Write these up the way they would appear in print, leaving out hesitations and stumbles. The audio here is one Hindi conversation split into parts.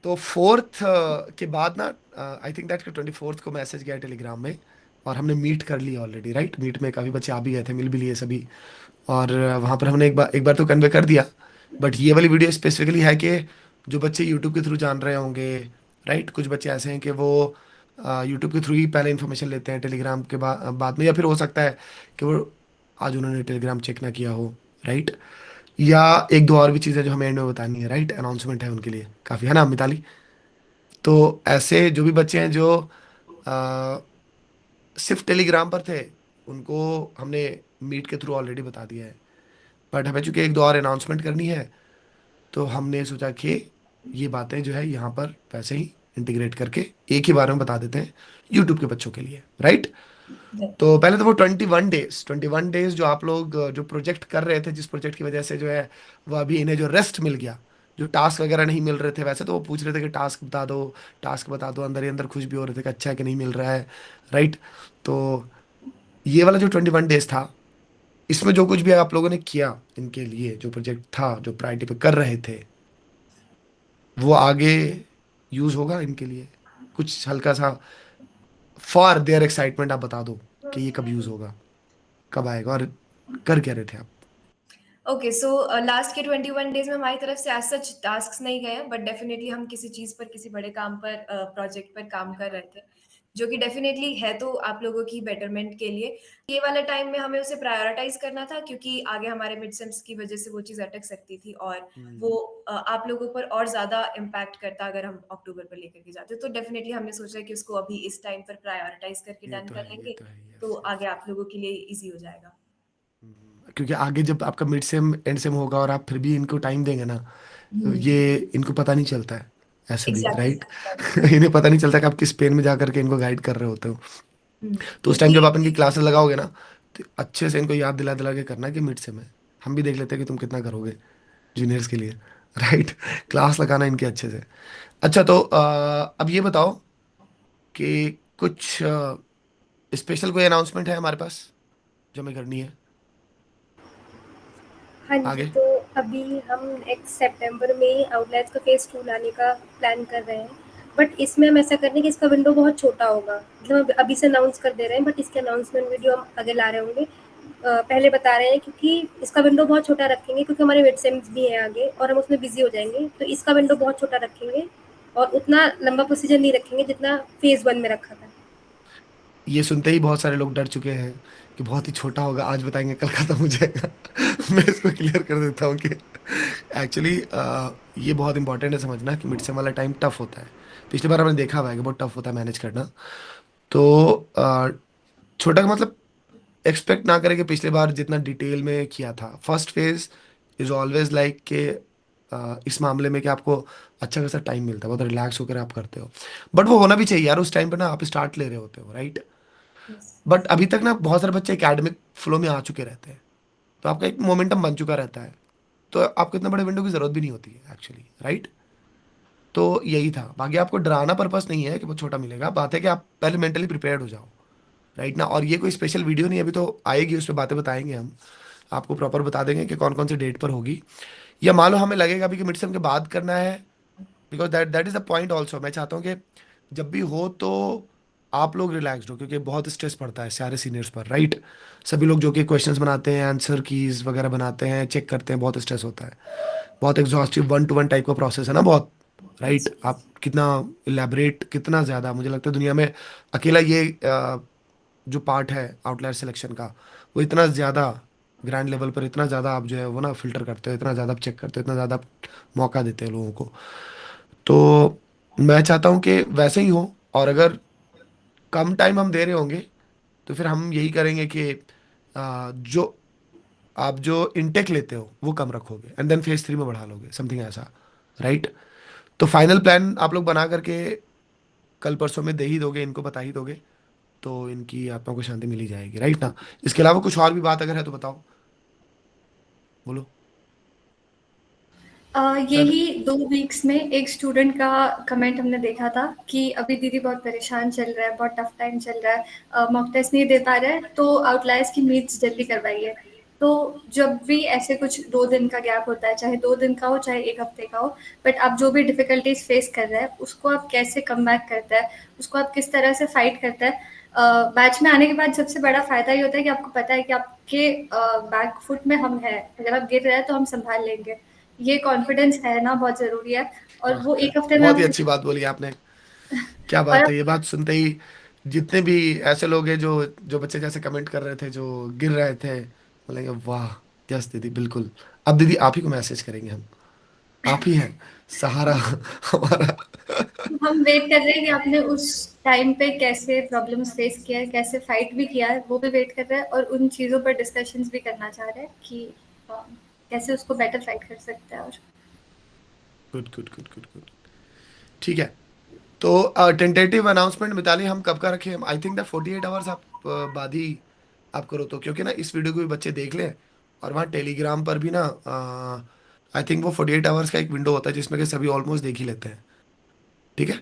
तो फोर्थ के बाद ना, आई थिंक दैट 24th को मैसेज गया टेलीग्राम में, और हमने मीट कर लिया ऑलरेडी, राइट। मीट में काफ़ी बच्चे आ भी गए थे, मिल भी लिए सभी। और वहाँ पर हमने एक बार तो कन्वे कर दिया। बट ये वाली वीडियो स्पेसिफिकली है कि जो बच्चे यूट्यूब के थ्रू जान रहे होंगे, राइट, कुछ बच्चे ऐसे हैं कि वो यूट्यूब के थ्रू ही पहले इन्फॉर्मेशन लेते हैं, टेलीग्राम के बाद में, या फिर हो सकता है कि वो आज उन्होंने टेलीग्राम चेक ना किया हो, राइट। या एक दो और भी चीज़ें जो हमें एंड में बतानी है, राइट, अनाउंसमेंट है उनके लिए काफ़ी, है ना मिताली। तो ऐसे जो भी बच्चे हैं जो आ, सिर्फ टेलीग्राम पर थे, उनको हमने मीट के थ्रू ऑलरेडी बता दिया है। बट हमें चूंकि एक दो और अनाउंसमेंट करनी है, तो हमने सोचा कि ये बातें जो है यहाँ पर वैसे ही इंटीग्रेट करके एक ही बार में बता देते हैं यूट्यूब के बच्चों के लिए, राइट। तो पहले तो वो 21 डेज जो आप लोग जो प्रोजेक्ट कर रहे थे, जिस प्रोजेक्ट की वजह से जो है वो अभी इन्हें जो रेस्ट मिल गया, जो टास्क वगैरह नहीं मिल रहे थे, वैसे तो वो पूछ रहे थे कि टास्क बता दो, टास्क बता दो, अंदर ही अंदर खुश भी हो रहे थे कि अच्छा है कि नहीं मिल रहा है, राइट। तो ये वाला जो 21 डेज था, इसमें जो कुछ भी आप लोगों ने किया इनके लिए, जो प्रोजेक्ट था जो प्रायोरिटी पे कर रहे थे, वो आगे यूज होगा इनके लिए। कुछ हल्का सा फॉर देयर एक्साइटमेंट आप बता दो कि ये कब यूज होगा, कब आएगा, और कर क्या रहे थे आप। ओके, सो लास्ट के 21 डेज में हमारी तरफ से एज सच टास्क नहीं गए, बट डेफिनेटली हम किसी चीज पर, किसी बड़े काम पर, प्रोजेक्ट पर काम कर रहे थे, जो कि डेफिनेटली है तो आप लोगों की बेटरमेंट के लिए। ये वाला टाइम में हमें उसे प्रायोरिटाइज करना था, क्योंकि आगे हमारे मिड सेम्स की वजह से वो चीज अटक सकती थी, और वो आप लोगों पर और ज्यादा इम्पैक्ट करता अगर हम अक्टूबर पर लेकर के जाते। तो डेफिनेटली हमने सोचा कि उसको अभी इस टाइम पर प्रायोरिटाइज करके ये डन तो कर है, ये लेंगे, तो है, तो यस यस। आगे आप लोगों के लिए इजी हो जाएगा। क्योंकि आगे जब आपका मिड सेम एंड सेम होगा और आप फिर भी इनको टाइम देंगे ना, तो हम्म। ये इनको पता नहीं चलता है ऐसे भी, एग्जैक्टली। राइट। इन्हें पता नहीं चलता कि आप किस पेन में जा करके इनको गाइड कर रहे होते हो। तो उस टाइम क्योंकि जब आप इनकी क्लासेस लगाओगे ना, तो अच्छे से इनको याद दिला दिला के करना कि मिड सेम है। हम भी देख लेते हैं कि तुम कितना करोगे जूनियर्स के लिए, राइट। क्लास लगाना इनके अच्छे से। अच्छा, तो अब ये बताओ कि कुछ स्पेशल कोई अनाउंसमेंट है हमारे पास जो हमें करनी है हाँ जी, आगे। तो अभी हम नेक्स्ट सितंबर में आउटलेट्स का फेज़ 2 लाने का प्लान कर रहे हैं। बट इसमें हम ऐसा कर रहे हैं कि इसका विंडो बहुत छोटा होगा। मतलब हम अभी से अनाउंस कर दे रहे हैं, बट इसके अनाउंसमेंट वीडियो हम आगे ला रहे होंगे। पहले बता रहे हैं क्योंकि इसका विंडो बहुत छोटा रखेंगे, क्योंकि हमारे मिड सेम्स भी हैं आगे और हम उसमें बिज़ी हो जाएँगे। तो इसका विंडो बहुत छोटा रखेंगे और उतना लंबा प्रोसीजर नहीं रखेंगे जितना फेज़ 1 में रखा था। ये सुनते ही बहुत सारे लोग डर चुके हैं कि बहुत ही छोटा होगा, आज बताएंगे कल खत्म हो जाएगा। मैं इसको क्लियर कर देता हूँ कि एक्चुअली ये बहुत इंपॉर्टेंट है समझना कि मिड सेम वाला टाइम टफ होता है। पिछली बार हमने देखा हुआ है कि बहुत टफ होता है मैनेज करना। तो छोटा का मतलब एक्सपेक्ट ना करें कि पिछली बार जितना डिटेल में किया था। First phase is always like कि इस मामले में कि आपको अच्छा खासा टाइम मिलता है, बहुत रिलैक्स होकर आप करते हो। बट वो होना भी चाहिए यार, उस टाइम पे ना आप स्टार्ट ले रहे होते हो, राइट। बट अभी तक ना बहुत सारे बच्चे एकेडमिक फ्लो में आ चुके रहते हैं, तो आपका एक मोमेंटम बन चुका रहता है, तो आपको इतना बड़े विंडो की जरूरत भी नहीं होती है एक्चुअली, राइट। तो यही था, बाकी आपको डराना पर्पस नहीं है कि बहुत छोटा मिलेगा, बात है कि आप पहले मेंटली प्रिपेयर्ड हो जाओ, राइट ना। और ये कोई स्पेशल वीडियो नहीं है, अभी तो आएगी उस पर बातें बताएंगे हम, आपको प्रॉपर बता देंगे कि कौन कौन सी डेट पर होगी। या मान लो हमें लगेगा अभी कि मिड सेम के बाद करना है, because that that is the point also. मैं चाहता हूँ कि जब भी हो तो आप लोग रिलैक्स्ड हो, क्योंकि बहुत स्ट्रेस पड़ता है सारे सीनियर्स पर, राइट। सभी लोग जो कि क्वेश्चंस बनाते हैं, आंसर कीज वगैरह बनाते हैं, चेक करते हैं, बहुत स्ट्रेस होता है। बहुत एग्जॉस्टिव 1 to 1 टाइप का प्रोसेस है ना, बहुत, राइट। आप कितना इलेबरेट, कितना ज़्यादा, मुझे लगता है दुनिया में अकेला ये जो पार्ट है आउटलायर सिलेक्शन का, वो इतना ज़्यादा ग्रैंड लेवल पर, इतना ज़्यादा आप जो है वो ना फिल्टर करते हो, इतना ज़्यादा आप चेक करते हो, इतना ज़्यादा आप मौका देते हैं लोगों को। तो मैं चाहता हूँ कि वैसे ही हो। और अगर कम टाइम हम दे रहे होंगे, तो फिर हम यही करेंगे कि जो आप जो इनटेक लेते हो वो कम रखोगे, एंड देन फेज 3 में बढ़ा लोगे, समथिंग ऐसा, राइट। तो फाइनल प्लान आप लोग बना करके कल परसों में दे ही दोगे, इनको बता ही दोगे, तो इनकी आत्मा को शांति मिली जाएगी, राइट ना। इसके अलावा कुछ और भी बात अगर है तो बताओ, बोलो सर। यही 2 वीक्स में एक स्टूडेंट का कमेंट हमने देखा था कि अभी दीदी बहुत परेशान चल रहा है, बहुत टफ टाइम चल रहा है, मॉक टेस्ट नहीं दे पा रहा है, तो आउटलायर्स की मीट्स जल्दी करवाइए। तो जब भी ऐसे कुछ 2 दिन का गैप होता है, चाहे 2 दिन का हो, चाहे 1 हफ्ते का हो, बट आप जो भी डिफ़िकल्टीज़ फेस कर रहे हैं, उसको आप कैसे कम बैक करते हैं, उसको आप किस तरह से फाइट करते हैं। बैच में आने के बाद सबसे बड़ा फ़ायदा ये होता है कि आपको पता है कि आपके बैक फुट में हम हैं, अगर आप गिर रहे हैं तो हम सँभाल लेंगे। ये कॉन्फिडेंस है ना बहुत ज़रूरी है, और वाह वो यार, 1 हफ्ते में बहुत ही आप अच्छी बात बोली आपने। क्या और बात है, ये बात सुनते ही जितने भी ऐसे लोग हैं जो जो बच्चे जैसे कमेंट कर रहे थे, जो गिर रहे थे, बोलेंगे वाह, यस दीदी बिल्कुल। अब दीदी आप ही को मैसेज करेंगे हम, आप ही हैं सहारा हमारा। हम वेट कर रहे हैं कि आपने उस टाइम पे कैसे प्रॉब्लम्स फेस किया है, कैसे फाइट भी किया है, वो भी वेट कर रहे हैं, और उन चीज़ों पर डिस्कशंस भी करना चाह रहे हैं कि कैसे उसको बेटर फाइट कर सकते हैं। और good good good good good. ठीक है, तो टेंटेटिव अनाउंसमेंट मिताली हम कब का रखें? हम आई थिंक द 48 आवर्स आप बाद ही आप करो तो, क्योंकि ना इस वीडियो को भी बच्चे देख लें, और वहाँ टेलीग्राम पर भी ना आई थिंक वो 48 आवर्स का एक विंडो होता है जिसमें कि सभी ऑलमोस्ट देख ही लेते हैं। ठीक है,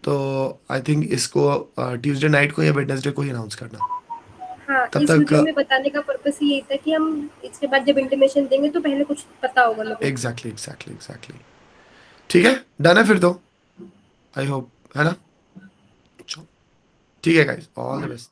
तो आई थिंक इसको ट्यूसडे नाइट को या वेडनेसडे को ही अनाउंस करना। हाँ, तब इस तक वीडियो में बताने का पर्पस ये था कि हम इसके बाद जब इंटीमेशन देंगे तो पहले कुछ पता होगा लोगों को। Exactly exactly exactly. ठीक है, डन है फिर तो, आई होप, है ना? चलो, ठीक है गाइस, ऑल द बेस्ट।